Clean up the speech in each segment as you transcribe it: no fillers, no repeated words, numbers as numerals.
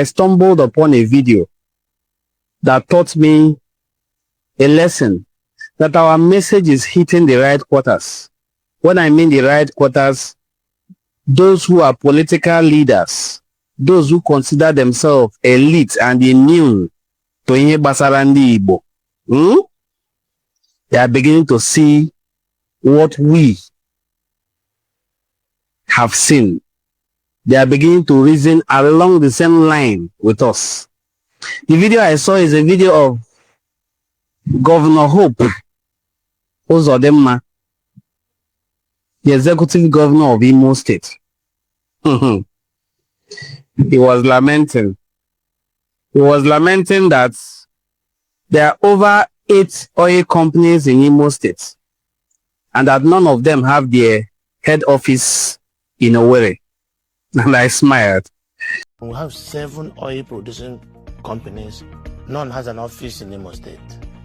I stumbled upon a video that taught me a lesson that our message is hitting the right quarters. When I mean the right quarters, those who are political leaders, those who consider themselves elite and immune to ihe gbasara ndị Igbo, they are beginning to see what we have seen. They are beginning to reason along the same line with us. The video I saw is a video of Governor Hope Uzodimma, the executive governor of Imo State. He was lamenting. He was lamenting that there are over 8 oil companies in Imo State and that none of them have their head office in Owerri. And I smiled. We have 7 oil producing companies. None has an office in Imo State.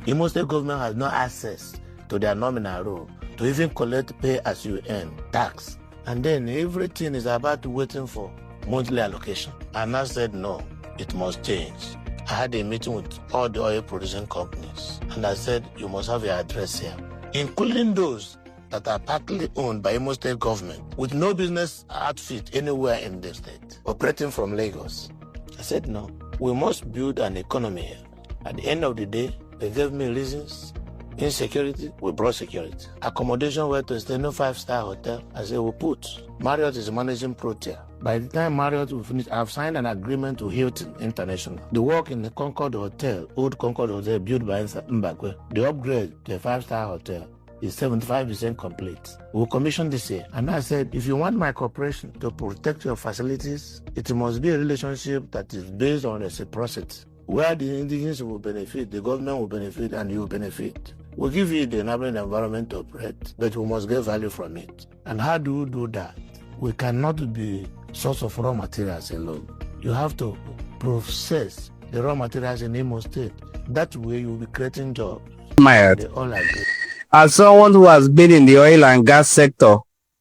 Imo State government has no access to their nominal role to even collect pay as you earn, tax. And then everything is about waiting for monthly allocation. And I said, no, it must change. I had a meeting with all the oil producing companies. And I said, you must have your address here, including those that are partly owned by Imo State government with no business outfit anywhere in the state, operating from Lagos. I said, no, we must build an economy here. At the end of the day, they gave me reasons. Insecurity, we brought security. Accommodation, where to stay, no 5-star hotel. I said, we put. Marriott is managing Protea. By the time Marriott will finish, I've signed an agreement with Hilton International. The work in the Concord Hotel, old Concord Hotel built by Mbakwe, the upgrade to a 5-star hotel is 75% complete. We'll commission this year. And I said, if you want my cooperation to protect your facilities, it must be a relationship that is based on reciprocity, where the indigenous will benefit, the government will benefit, and you will benefit. We'll give you the enabling environment to operate, but we must get value from it. And how do we do that? We cannot be source of raw materials alone. You have to process the raw materials in Imo State. That way you will be creating jobs. They all agree. As someone who has been in the oil and gas sector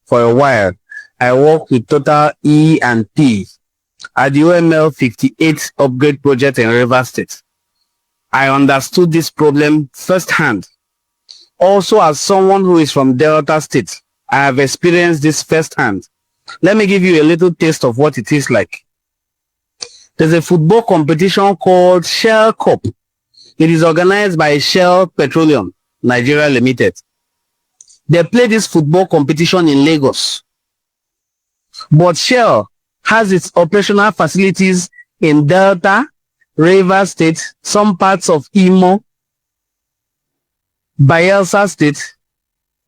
for a while, I work with Total E&P at the OML 58 upgrade project in Rivers State. I understood this problem firsthand. Also, as someone who is from Delta State, I have experienced this firsthand. Let me give you a little taste of what it is like. There's a football competition called Shell Cup. It is organized by Shell Petroleum Nigeria Limited. They play this football competition in Lagos. But Shell has its operational facilities in Delta, Rivers State, some parts of Imo, Bayelsa State,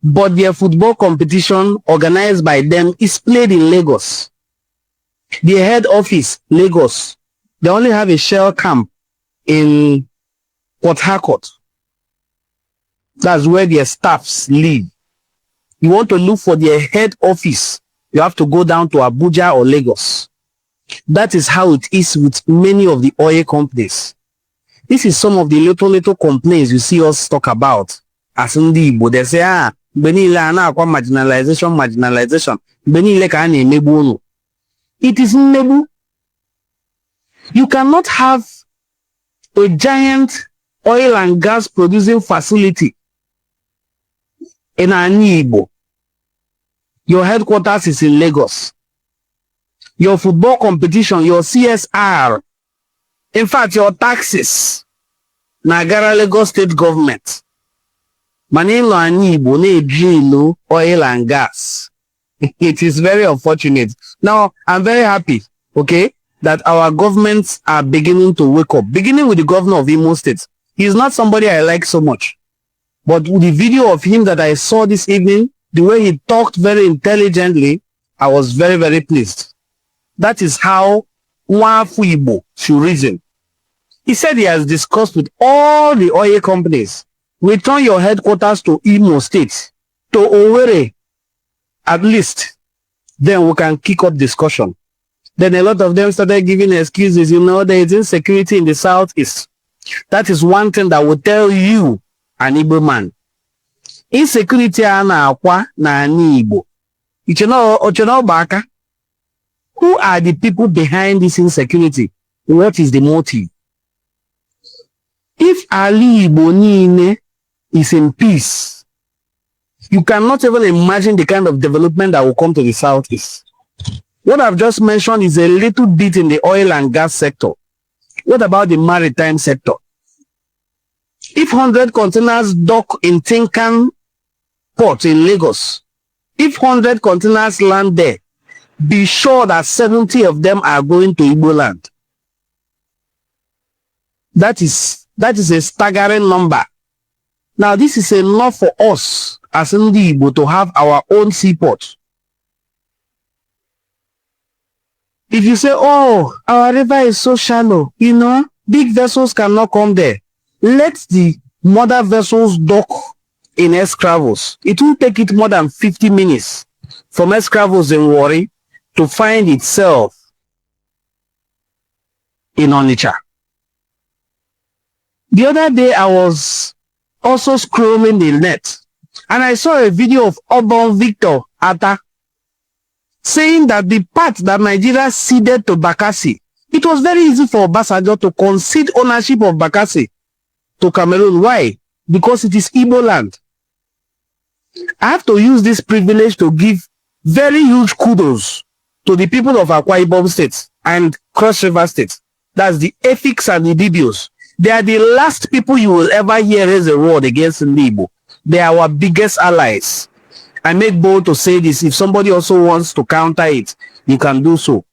but their football competition organized by them is played in Lagos. Their head office, Lagos. They only have a Shell camp in Port Harcourt. That's where their staffs live. You want to look for their head office, you have to go down to Abuja or Lagos. That is how it is with many of the oil companies. This is some of the little complaints you see us talk about as ndị Igbo. They say, marginalization. It is nebu. You cannot have a giant oil and gas producing facility in Igbo. Your headquarters is in Lagos. Your football competition, your CSR, in fact, your taxes, Nagara Lagos State government. Manilo and Igbo ne oil and gas. It is very unfortunate. Now, I'm very happy, okay, that our governments are beginning to wake up. Beginning with the governor of Imo State. He's not somebody I like so much. But with the video of him that I saw this evening, the way he talked very intelligently, I was very, very pleased. That is how Nwafu Igbo should reason. He said he has discussed with all the oil companies. Return your headquarters to Imo State, to Owerri, at least. Then we can kick up discussion. Then a lot of them started giving excuses. You know, there is insecurity in the southeast. That is one thing that will tell you, an Igbo man. Insecurity na akwa na ani Igbo. Who are the people behind this insecurity? what is the motive? If Ali Bonine is in peace, you cannot even imagine the kind of development that will come to the southeast. What I've just mentioned is a little bit in the oil and gas sector. What about the maritime sector? If 100 containers dock in Tinkan port in Lagos, if 100 containers land there, be sure that 70 of them are going to Igbo land. That is a staggering number. Now, this is enough for us as Ndi Igbo to have our own seaport. If you say, oh, our river is so shallow, you know, big vessels cannot come there. Let the mother vessels dock in Escravos. It will take it more than 50 minutes from Escravos in Warri to find itself in Onitsha. The other day, I was also scrolling the net, and I saw a video of Obon Victor Atta saying that the part that Nigeria ceded to Bakassi, it was very easy for Obasanjo to concede ownership of Bakassi to Cameroon. Why? Because it is Igbo land. I have to use this privilege to give very huge kudos to the people of Akwa Ibom State and Cross River State. That's the Efiks and the Dibios. They are the last people you will ever hear raise a word against Igbo. They are our biggest allies. I make bold to say this. If somebody also wants to counter it, you can do so.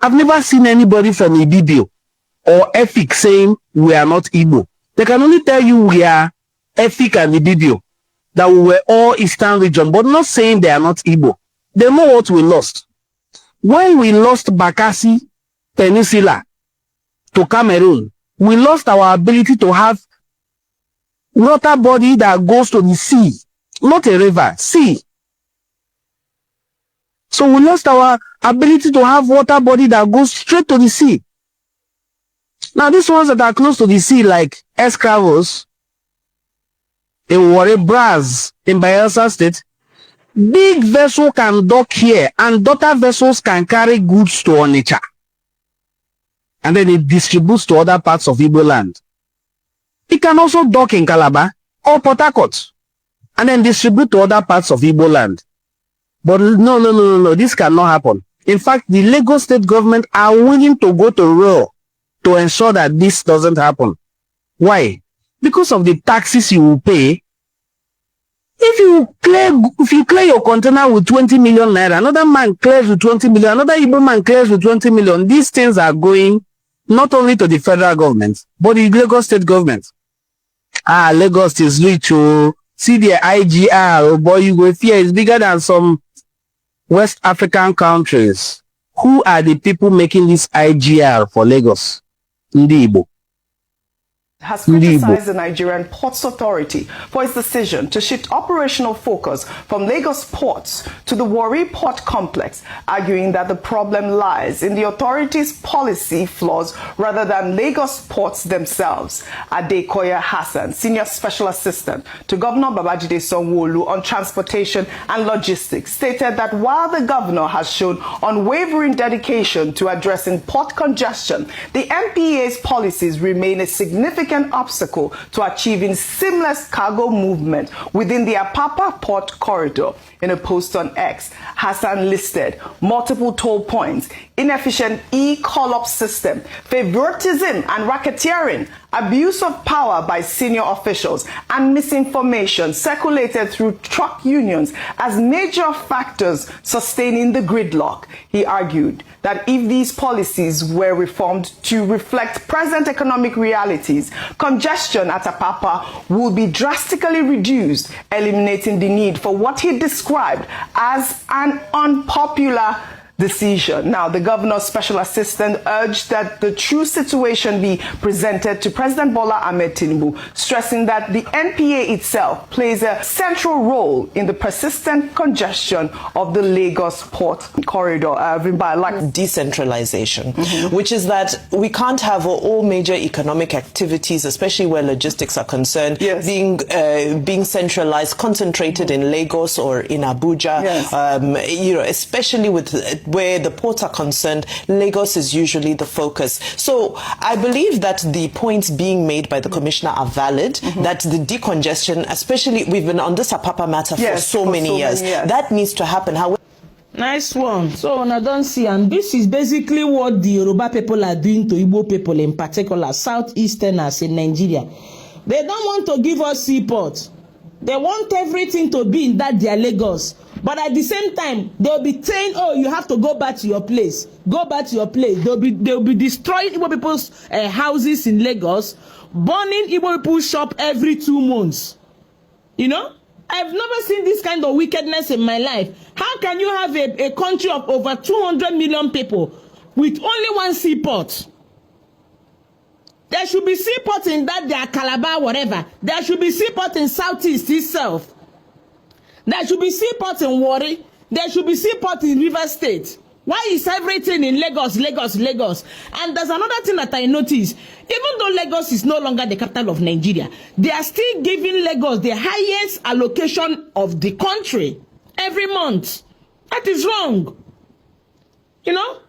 I've never seen anybody from Ibibio or Efik saying we are not Igbo. They can only tell you we are Efik and Ibibio, that we were all Eastern region, but not saying they are not Igbo. They know what we lost. When we lost Bakassi Peninsula to Cameroon, we lost our ability to have water body that goes to the sea, not a river, sea. So we lost our ability to have water body that goes straight to the sea. Now these ones that are close to the sea, like Escravos, in Warri Bras, in Bayelsa State, big vessel can dock here and daughter vessels can carry goods to Onitsha. And then it distributes to other parts of Igbo land. It can also dock in Calabar or Port Harcourt and then distribute to other parts of Igbo land. But no, this cannot happen. In fact, the Lagos state government are willing to go to war to ensure that this doesn't happen. Why? Because of the taxes you will pay. If you clear your container with 20 million naira, another man clears with 20 million, another Igbo man clears with 20 million, these things are going not only to the federal government, but the Lagos state government. Lagos is rich. Oh. See the IGR, oh boy, you go fear is bigger than some West African countries. Who are the people making this IGR for Lagos? Ndi Igbo. Has criticized the Nigerian Ports Authority for its decision to shift operational focus from Lagos ports to the Warri Port Complex, arguing that the problem lies in the authority's policy flaws rather than Lagos ports themselves. Adekoya Hassan, Senior Special Assistant to Governor Babajide Sanwo-Olu on transportation and logistics, stated that while the governor has shown unwavering dedication to addressing port congestion, the NPA's policies remain a significant obstacle to achieving seamless cargo movement within the Apapa Port Corridor. In a post on X, Hassan listed multiple toll points, inefficient e-call-up system, favoritism and racketeering, abuse of power by senior officials, and misinformation circulated through truck unions as major factors sustaining the gridlock. He argued that if these policies were reformed to reflect present economic realities, congestion at Apapa would be drastically reduced, eliminating the need for what he described as an unpopular decision. Now, the governor's special assistant urged that the true situation be presented to President Bola Ahmed Tinubu, stressing that the NPA itself plays a central role in the persistent congestion of the Lagos Port Corridor. Like decentralization, which is that we can't have all major economic activities, especially where logistics are concerned, being centralized, concentrated in Lagos or in Abuja. Especially with where the ports are concerned, Lagos is usually the focus. So I believe that the points being made by the Commissioner are valid, that the decongestion, especially we've been on this Apapa matter for so many years, that needs to happen. Nice one. So I don't see, and this is basically what the Yoruba people are doing to Igbo people, in particular Southeasterners in Nigeria. They don't want to give us seaports. They want everything to be in that their Lagos. But at the same time, they'll be saying, oh, you have to go back to your place. Go back to your place. They'll be destroying Igbo people's houses in Lagos, burning Igbo people's shop every 2 months. You know? I've never seen this kind of wickedness in my life. How can you have a country of over 200 million people with only one seaport? There should be seaport in that their Calabar, whatever. There should be seaport in Southeast itself. There should be seaport in Warri. There should be seaport in River State. Why is everything in Lagos, Lagos, Lagos? And there's another thing that I noticed. Even though Lagos is no longer the capital of Nigeria, they are still giving Lagos the highest allocation of the country every month. That is wrong. You know?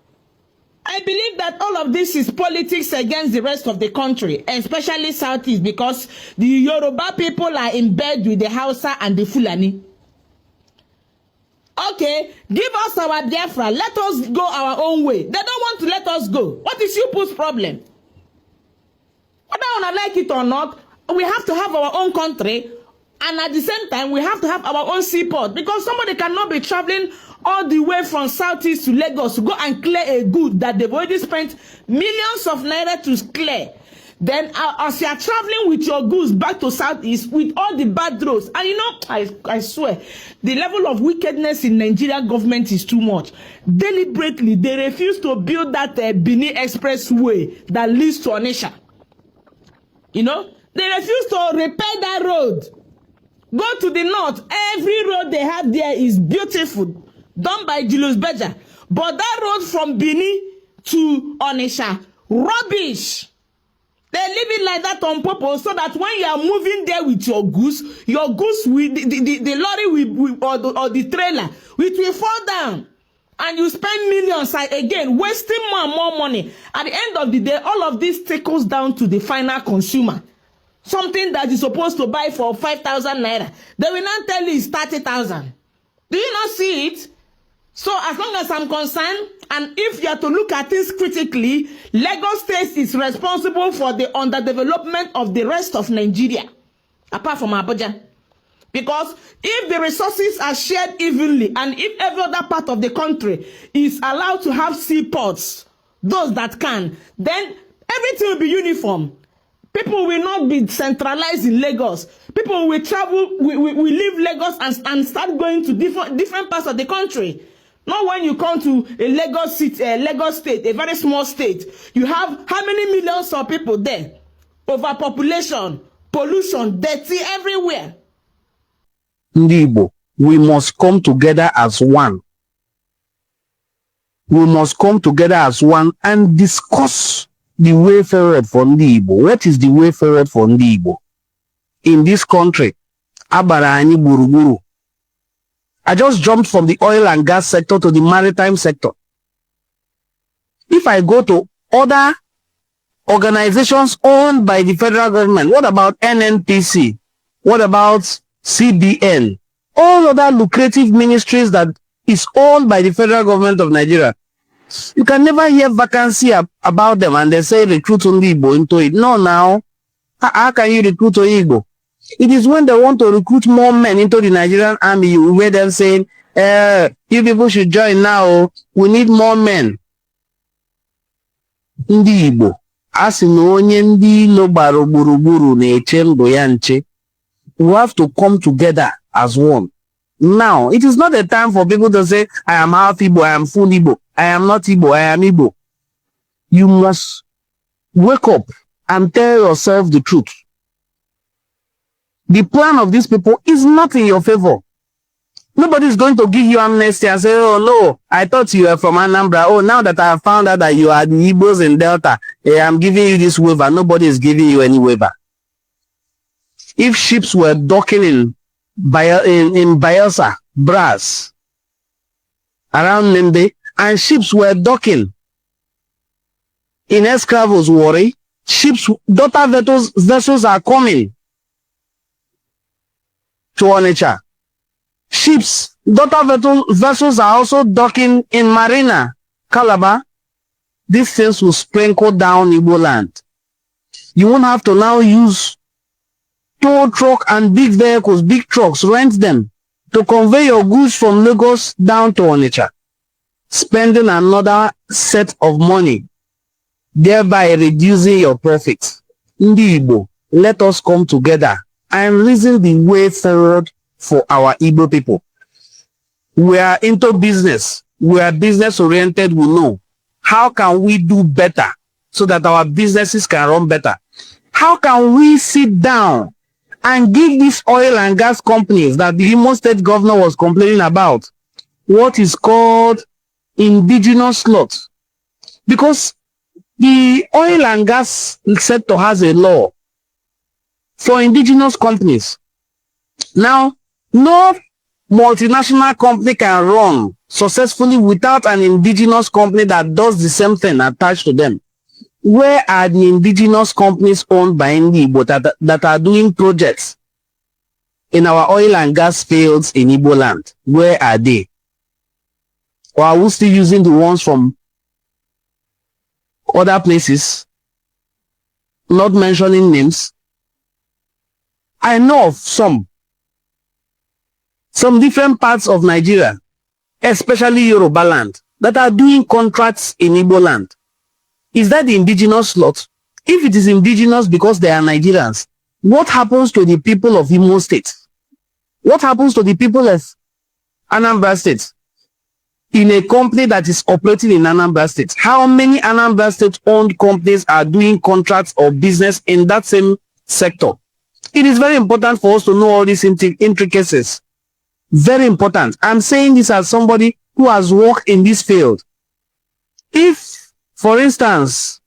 I believe that all of this is politics against the rest of the country, especially Southeast, because the Yoruba people are in bed with the Hausa and the Fulani. Okay, give us our Biafra. Let us go our own way. They don't want to let us go. What is you people's problem? Whether I want to like it or not, we have to have our own country, and at the same time, we have to have our own seaport, because somebody cannot be traveling all the way from Southeast to Lagos to go and clear a good that they've already spent millions of naira to clear. Then as you are traveling with your goods back to Southeast with all the bad roads, and you know, I swear, the level of wickedness in Nigeria government is too much. Deliberately, they refuse to build that Benin Expressway that leads to Onitsha. You know, they refuse to repair that road. Go to the north, every road they have there is beautiful, done by Julius Berger. But that road from Benin to Onitsha, rubbish. They leave it like that on purpose so that when you are moving there with your goods will, the lorry will, or the trailer, it will fall down. And you spend millions again, wasting more and more money. At the end of the day, all of this trickles down to the final consumer. Something that is supposed to buy for 5,000 naira. They will not tell you it's 30,000. Do you not see it? So as long as I'm concerned, and if you are to look at things critically, Lagos State is responsible for the underdevelopment of the rest of Nigeria, apart from Abuja. Because if the resources are shared evenly, and if every other part of the country is allowed to have seaports, those that can, then everything will be uniform. People will not be centralized in Lagos. People will travel, will leave Lagos and start going to different parts of the country. Not when you come to a Lagos city, Lagos state, a very small state. You have how many millions of people there? Overpopulation, pollution, dirty everywhere. Ndị Igbo, we must come together as one. We must come together as one and discuss the way forward for Ndị Igbo. What is the way forward for Ndị Igbo? In this country, abara anyị gburugburu. I just jumped from the oil and gas sector to the maritime sector. If I go to other organizations owned by the federal government, what about NNPC? What about CBN? All other lucrative ministries that is owned by the federal government of Nigeria. You can never hear vacancy about them and they say recruit only Igbo into it. No, now. How can you recruit only Igbo? It is when they want to recruit more men into the Nigerian army, you hear them saying, you people should join now. We need more men. Ndị Igbo, asị na onye ndị ilo gbara gburugburu na-eche ndụ ya nche. We have to come together as one. Now, it is not a time for people to say, I am half Igbo, I am full Igbo, I am not Igbo, I am Igbo. You must wake up and tell yourself the truth. The plan of these people is not in your favor. Nobody is going to give you amnesty and say, oh no, I thought you were from Anambra. Oh, now that I have found out that you are the Igbos in Delta, I'm giving you this waiver. Nobody is giving you any waiver. If ships were docking in Bayelsa, Brass, around Nende, and ships were docking in Escravos Warri. Ships, daughter vessels are coming to Onitsha. Ships, daughter vessels are also docking in Marina, Calabar. These things will sprinkle down Igbo land. You won't have to now use tow truck and big vehicles, big trucks, rent them to convey your goods from Lagos down to Onitsha, spending another set of money, thereby reducing your profits. Ndi Igbo, let us come together and reason the way forward for our Igbo people. We are into business. We are business oriented. We know how can we do better so that our businesses can run better. How can we sit down and give these oil and gas companies that the Imo State governor was complaining about what is called indigenous slots? Because the oil and gas sector has a law for indigenous companies. Now, no multinational company can run successfully without an indigenous company that does the same thing attached to them. Where are the indigenous companies owned by Igbo that are doing projects in our oil and gas fields in Igbo land? Where are they? Or are we still using the ones from other places? Not mentioning names. I know of some different parts of Nigeria, especially Yoruba land, that are doing contracts in Igbo land. Is that the indigenous slot? If it is indigenous because they are Nigerians, what happens to the people of Imo State? What happens to the people of Anambra State in a company that is operating in Anambra State? How many Anambra State owned companies are doing contracts or business in that same sector? It is very important for us to know all these intricacies. Very important. I'm saying this as somebody who has worked in this field. If, for instance,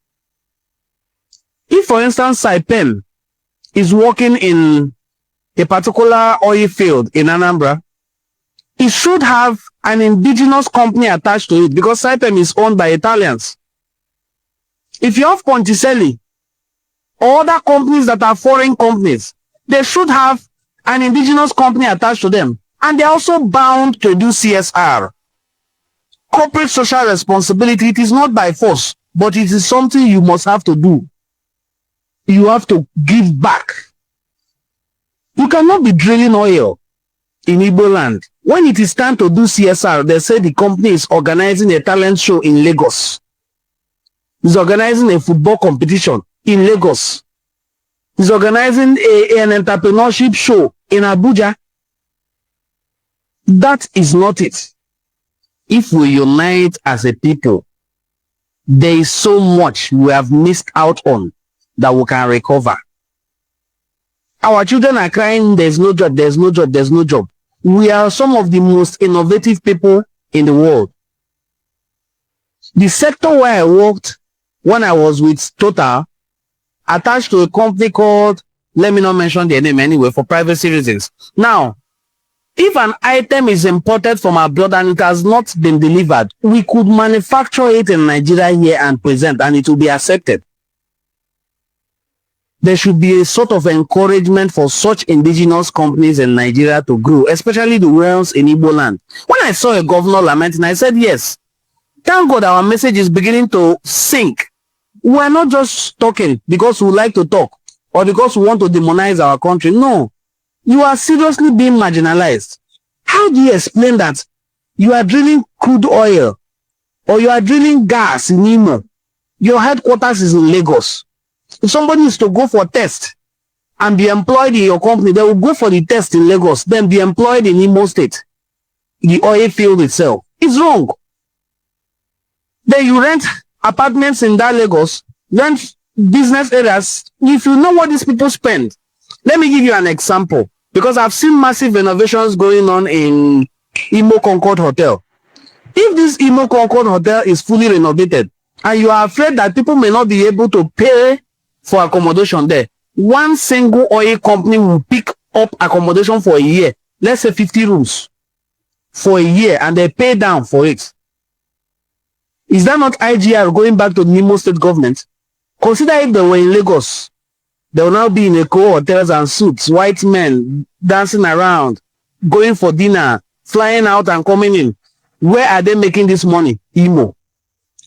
Saipem is working in a particular oil field in Anambra, it should have an indigenous company attached to it because Saipem is owned by Italians. If you have Ponticelli or other companies that are foreign companies, they should have an indigenous company attached to them. And they're also bound to do CSR. Corporate social responsibility, it is not by force, but it is something you must have to do. You have to give back. You cannot be drilling oil in Igbo land. When it is time to do CSR, they say the company is organizing a talent show in Lagos. It's organizing a football competition in Lagos. It's organizing an entrepreneurship show in Abuja. That is not it. If we unite as a people, there is so much we have missed out on that we can recover. Our children are crying, there's no job, there's no job, there's no job. We are some of the most innovative people in the world. The sector where I worked when I was with Total, attached to a company called, let me not mention their name anyway, for privacy reasons. Now, if an item is imported from abroad and it has not been delivered, we could manufacture it in Nigeria here and present, and it will be accepted. There should be a sort of encouragement for such indigenous companies in Nigeria to grow, especially the ones in Igbo land. When I saw a governor lamenting, I said, yes, thank God our message is beginning to sink. We are not just talking because we like to talk or because we want to demonize our country. No. You are seriously being marginalized. How do you explain that you are drilling crude oil or you are drilling gas in Imo? Your headquarters is in Lagos. If somebody is to go for a test and be employed in your company, they will go for the test in Lagos, then be employed in Imo State, the oil field itself. It's wrong. Then you rent apartments in that Lagos, rent business areas. If you know what these people spend, let me give you an example. Because I've seen massive renovations going on in Imo Concord Hotel. If this Imo Concord Hotel is fully renovated and you are afraid that people may not be able to pay for accommodation there, one single oil company will pick up accommodation for a year. Let's say 50 rooms for a year, and they pay down for it. Is that not IGR going back to the Nimo state government? Consider if they were in Lagos. They will now be in Eko hotels and suits, white men dancing around, going for dinner, flying out and coming in. Where are they making this money? Imo.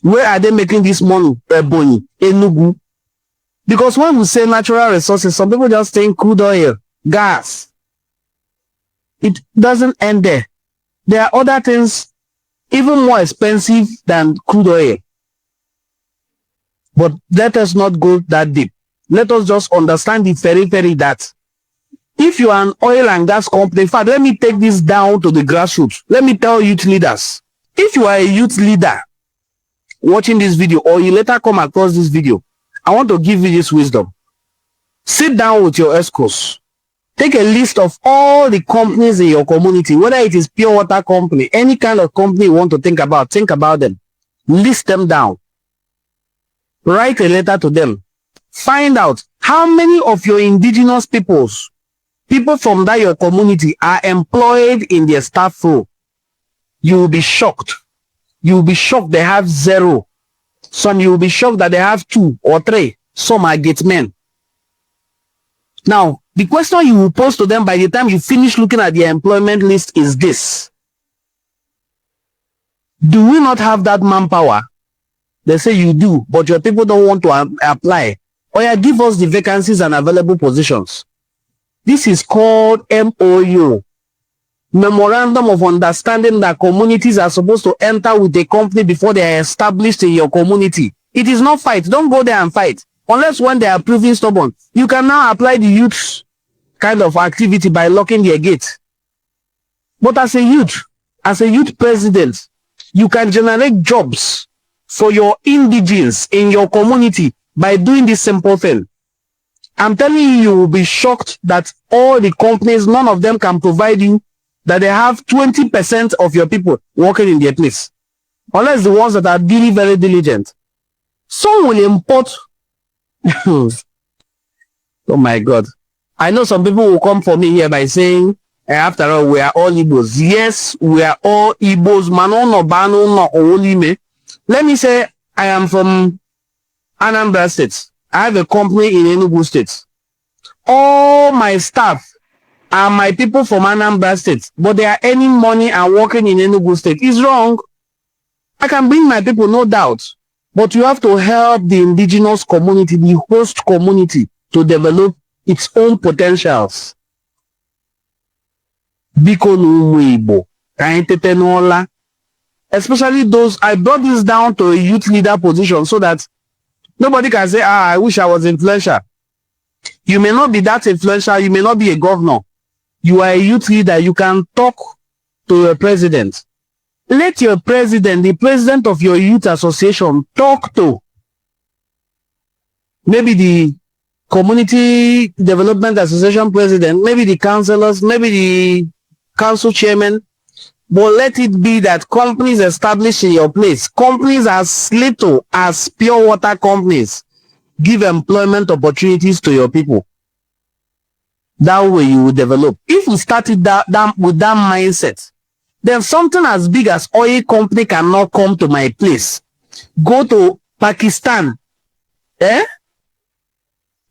Where are they making this money? Ebonyi, Enugu. Because when we say natural resources, some people just think crude oil, gas. It doesn't end there. There are other things even more expensive than crude oil. But let us not go that deep. Let us just understand the periphery that if you are an oil and gas company, in fact, let me take this down to the grassroots. Let me tell youth leaders, if you are a youth leader watching this video or you later come across this video, I want to give you this wisdom. Sit down with your ESCOs. Take a list of all the companies in your community, whether it is pure water company, any kind of company you want to think about them. List them down. Write a letter to them. Find out how many of your indigenous people from that your community are employed in their staff role. You will be shocked. You will be shocked they have 0. Some you will be shocked that they have 2 or 3. Some are gate men. Now, the question you will pose to them by the time you finish looking at their employment list is this. Do we not have that manpower? They say you do, but your people don't want to apply. Or yeah, give us the vacancies and available positions. This is called MOU. Memorandum of Understanding that communities are supposed to enter with a company before they are established in your community. It is not fight. Don't go there and fight. Unless when they are proving stubborn. You can now apply the youth kind of activity by locking their gate. But as a youth president, you can generate jobs for your indigenes in your community by doing this simple thing. I'm telling you, you will be shocked that all the companies, none of them can provide you that they have 20% of your people working in their place. Unless the ones that are really very diligent. Some will import. Oh my God. I know some people will come for me here by saying, after all, we are all Igbos. Yes, we are all Igbos. Let me say, I am from Anambra State. I have a company in Enugu State. All my staff are my people from Anambra State, but they are earning money and working in Enugu State. It's wrong. I can bring my people, no doubt. But you have to help the indigenous community, the host community, to develop its own potentials. Especially those, I brought this down to a youth leader position so that nobody can say, I wish I was influential. You may not be that influential, you may not be a governor. You are a youth leader, you can talk to your president. Let your president, the president of your youth association, talk to maybe the community development association president, maybe the councillors, maybe the council chairman, but let it be that companies established in your place, companies as little as pure water companies, give employment opportunities to your people. That way you will develop. If we started with that mindset, then something as big as oil company cannot come to my place. Go to Pakistan,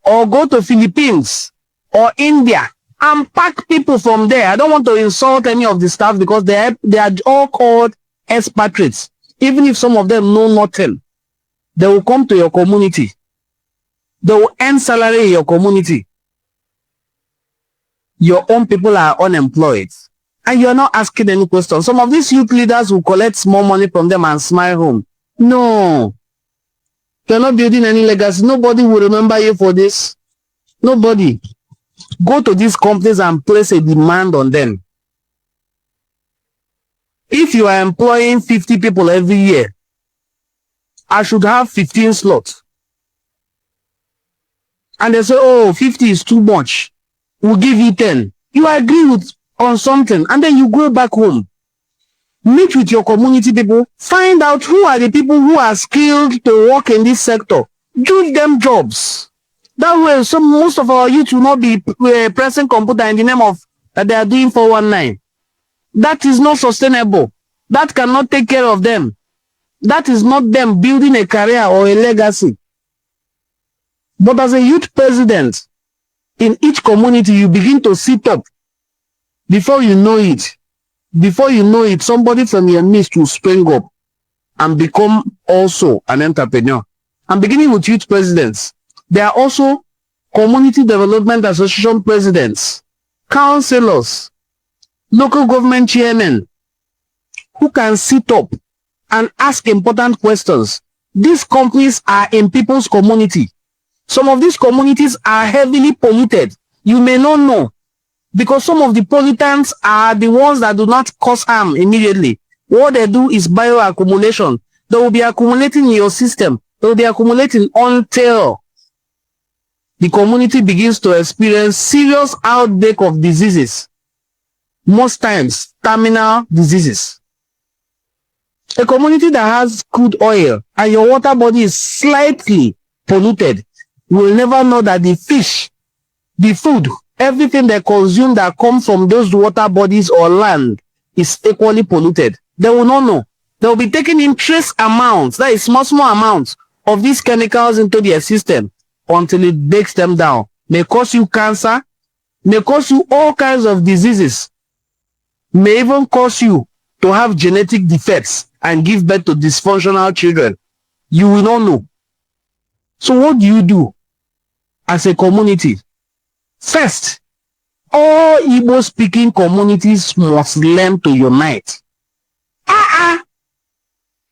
or go to Philippines or India and pack people from there. I don't want to insult any of the staff because they are all called expatriates. Even if some of them know nothing, they will come to your community. They will earn salary in your community. Your own people are unemployed. And you're not asking any questions. Some of these youth leaders will collect small money from them and smile home. No. You're not building any legacy. Nobody will remember you for this. Nobody. Go to these companies and place a demand on them. If you are employing 50 people every year, I should have 15 slots. And they say, oh, 50 is too much. We'll give you 10. You agree on something, and then you go back home. Meet with your community people. Find out who are the people who are skilled to work in this sector. Give them jobs. That way, most of our youth will not be pressing computer in the name of that they are doing 419. That is not sustainable. That cannot take care of them. That is not them building a career or a legacy. But as a youth president, in each community, you begin to sit up. Before you know it, somebody from your midst will spring up and become also an entrepreneur. I'm beginning with youth presidents. There are also community development association presidents, councillors, local government chairmen, who can sit up and ask important questions. These companies are in people's community. Some of these communities are heavily polluted. You may not know, because some of the pollutants are the ones that do not cause harm immediately. What they do is bioaccumulation. They will be accumulating in your system. They will be accumulating until the community begins to experience serious outbreak of diseases. Most times, terminal diseases. A community that has crude oil and your water body is slightly polluted will never know that the fish, the food, everything they consume that comes from those water bodies or land is equally polluted. They will not know. They will be taking in trace amounts, that is small amounts of these chemicals into their system until it breaks them down. May cause you cancer, may cause you all kinds of diseases, may even cause you to have genetic defects and give birth to dysfunctional children. You will not know. So what do you do as a community? First, all Igbo speaking communities must learn to unite.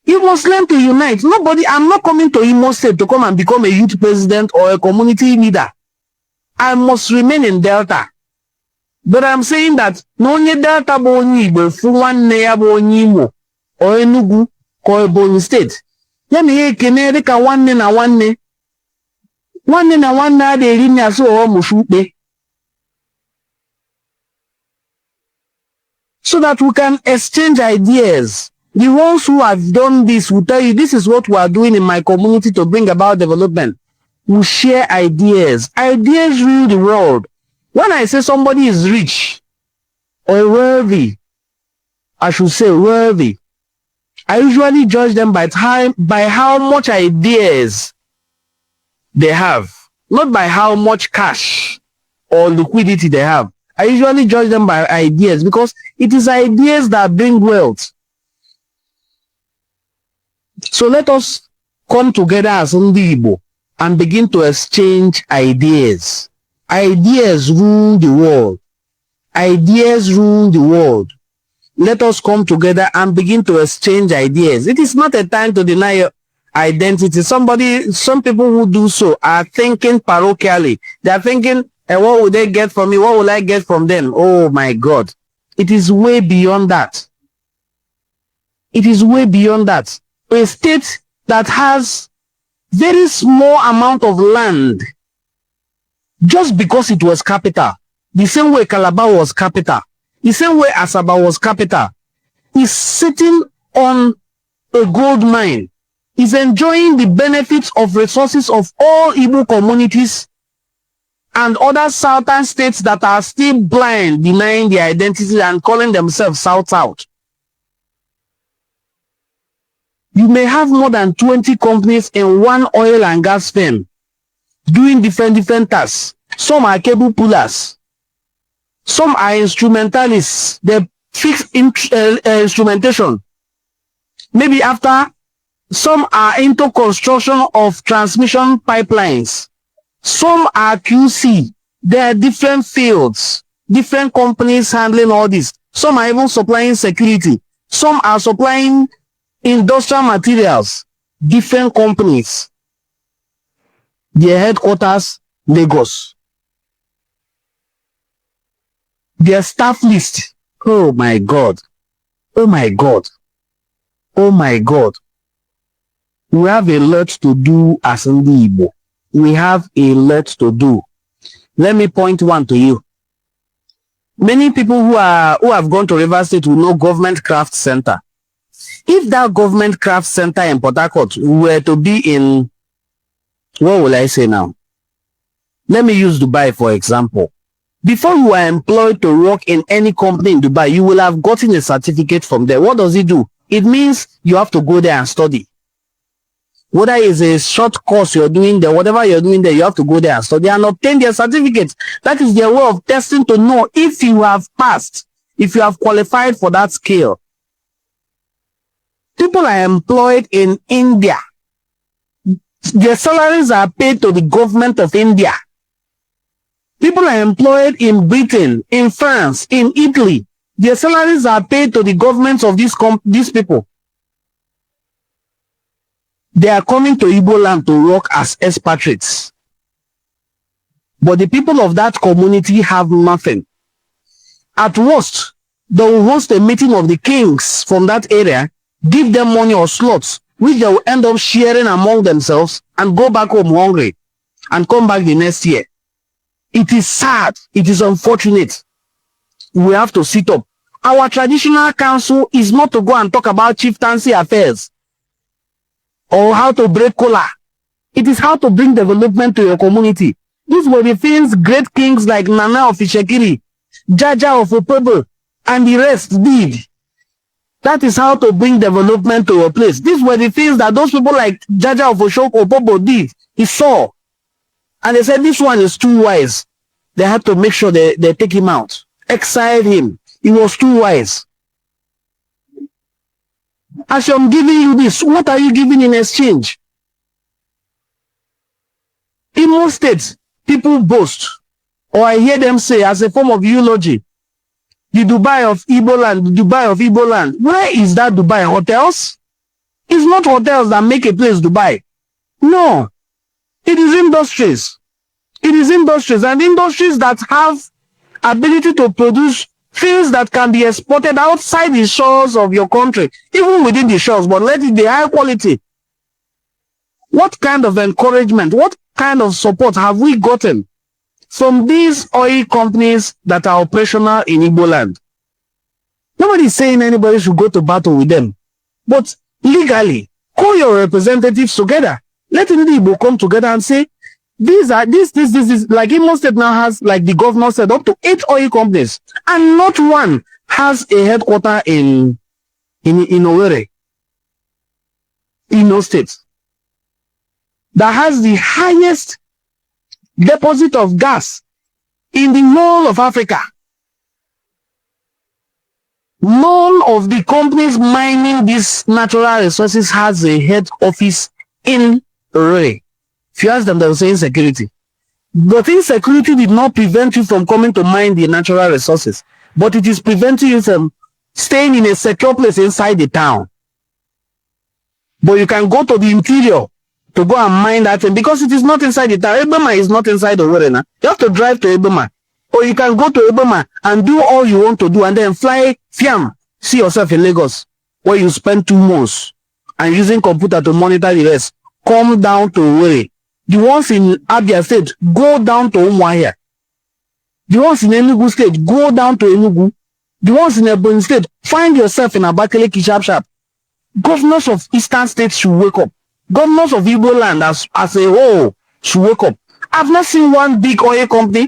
You must learn to unite. Nobody, I'm not coming to Imo State to come and become a youth president or a community leader. I must remain in Delta. But I'm saying that no only Delta bo onye Igbo fu nwanne ya bo onye Imo or Enugu or Ebonyi State. Ya na ihe ekene dịka nwanne na nwanne. Nwanne na nwanne adị eri nne asụ ọ mụsụ ukpe. So that we can exchange ideas. The ones who have done this will tell you, this is what we are doing in my community to bring about development. We share ideas. Ideas rule the world. When I say somebody is rich or worthy, I should say worthy, I usually judge them by how much ideas they have, not by how much cash or liquidity they have. I usually judge them by ideas, because it is ideas that bring wealth. So let us come together as Igbo and begin to exchange ideas. Ideas rule the world. Ideas rule the world. Let us come together and begin to exchange ideas. It is not a time to deny your identity. Some people who do so are thinking parochially. They are thinking, what will they get from me? What will I get from them? Oh my God. It is way beyond that. It is way beyond that. A state that has very small amount of land, just because it was capital, the same way Calabar was capital, the same way Asaba was capital, is sitting on a gold mine, is enjoying the benefits of resources of all Igbo communities and other southern states that are still blind, denying their identity and calling themselves South. You may have more than 20 companies in one oil and gas firm doing different tasks. Some are cable pullers. Some are instrumentalists. They fix instrumentation. Maybe after, some are into construction of transmission pipelines. Some are QC. There are different fields, different companies handling all this. Some are even supplying security. Some are supplying industrial materials, different companies. Their headquarters, Lagos. Their staff list, oh my God. Oh my God. Oh my God. We have a lot to do as Igbo. We have a lot to do. Let me point one to you. Many people who have gone to River State will know Government Craft Center. If that Government Craft Center in Port Harcourt were to be in, what will I say now? Let me use Dubai for example. Before you are employed to work in any company in Dubai, you will have gotten a certificate from there. What does it do? it means you have to go there and study. Whether it's a short course you're doing there, whatever you're doing there, you have to go there and study and obtain their certificates. That is their way of testing to know if you have passed, if you have qualified for that skill. People are employed in India. Their salaries are paid to the government of India. People are employed in Britain, in France, in Italy. Their salaries are paid to the governments of these people. They are coming to Igbo land to work as expatriates. But the people of that community have nothing. At worst, they will host a meeting of the kings from that area, give them money or slots, which they will end up sharing among themselves and go back home hungry and come back the next year. It is sad. It is unfortunate. We have to sit up. Our traditional council is not to go and talk about chieftaincy affairs or how to break kola. It is how to bring development to your community. These were the things great kings like Nana of Ishekiri, Jaja of Opobo, and the rest did. That is how to bring development to your place. These were the things that those people like Jaja of Opobo did. He saw. And they said, this one is too wise. They had to make sure they take him out. Exile him. He was too wise. As I'm giving you this, what are you giving in exchange? In most states, people boast, or I hear them say as a form of eulogy, the Dubai of Igbo land, the Dubai of Igbo land. Where is that Dubai? Hotels? It's not hotels that make a place Dubai. No. It is industries. It is industries, and industries that have ability to produce things that can be exported outside the shores of your country, even within the shores, but let it be high quality. What kind of encouragement, what kind of support have we gotten from these oil companies that are operational in Igbo land? Nobody is saying anybody should go to battle with them. But legally, call your representatives together. Let the Igbo come together and say, this, like Imo State now has, like the governor said, up to 8 oil companies, and not one has a headquarter in Owerri, Imo State, that has the highest deposit of gas in the whole of Africa. None of the companies mining these natural resources has a head office in Owerri. If you ask them, they will say insecurity. But insecurity did not prevent you from coming to mine the natural resources, but it is preventing you from staying in a secure place inside the town. But you can go to the interior to go and mine that thing because it is not inside the town. Ebema is not inside Owerri now. You have to drive to Ebema. Or you can go to Ebema and do all you want to do and then fly Fiam. See yourself in Lagos where you spend 2 months and using computer to monitor the rest. Come down to Owerri. The ones in Abia State, go down to Umuahia. The ones in Enugu State, go down to Enugu. The ones in Ebonyi State, find yourself in Abakaliki sharp. Governors of Eastern States should wake up. Governors of Igbo land as a whole should wake up. I've not seen one big oil company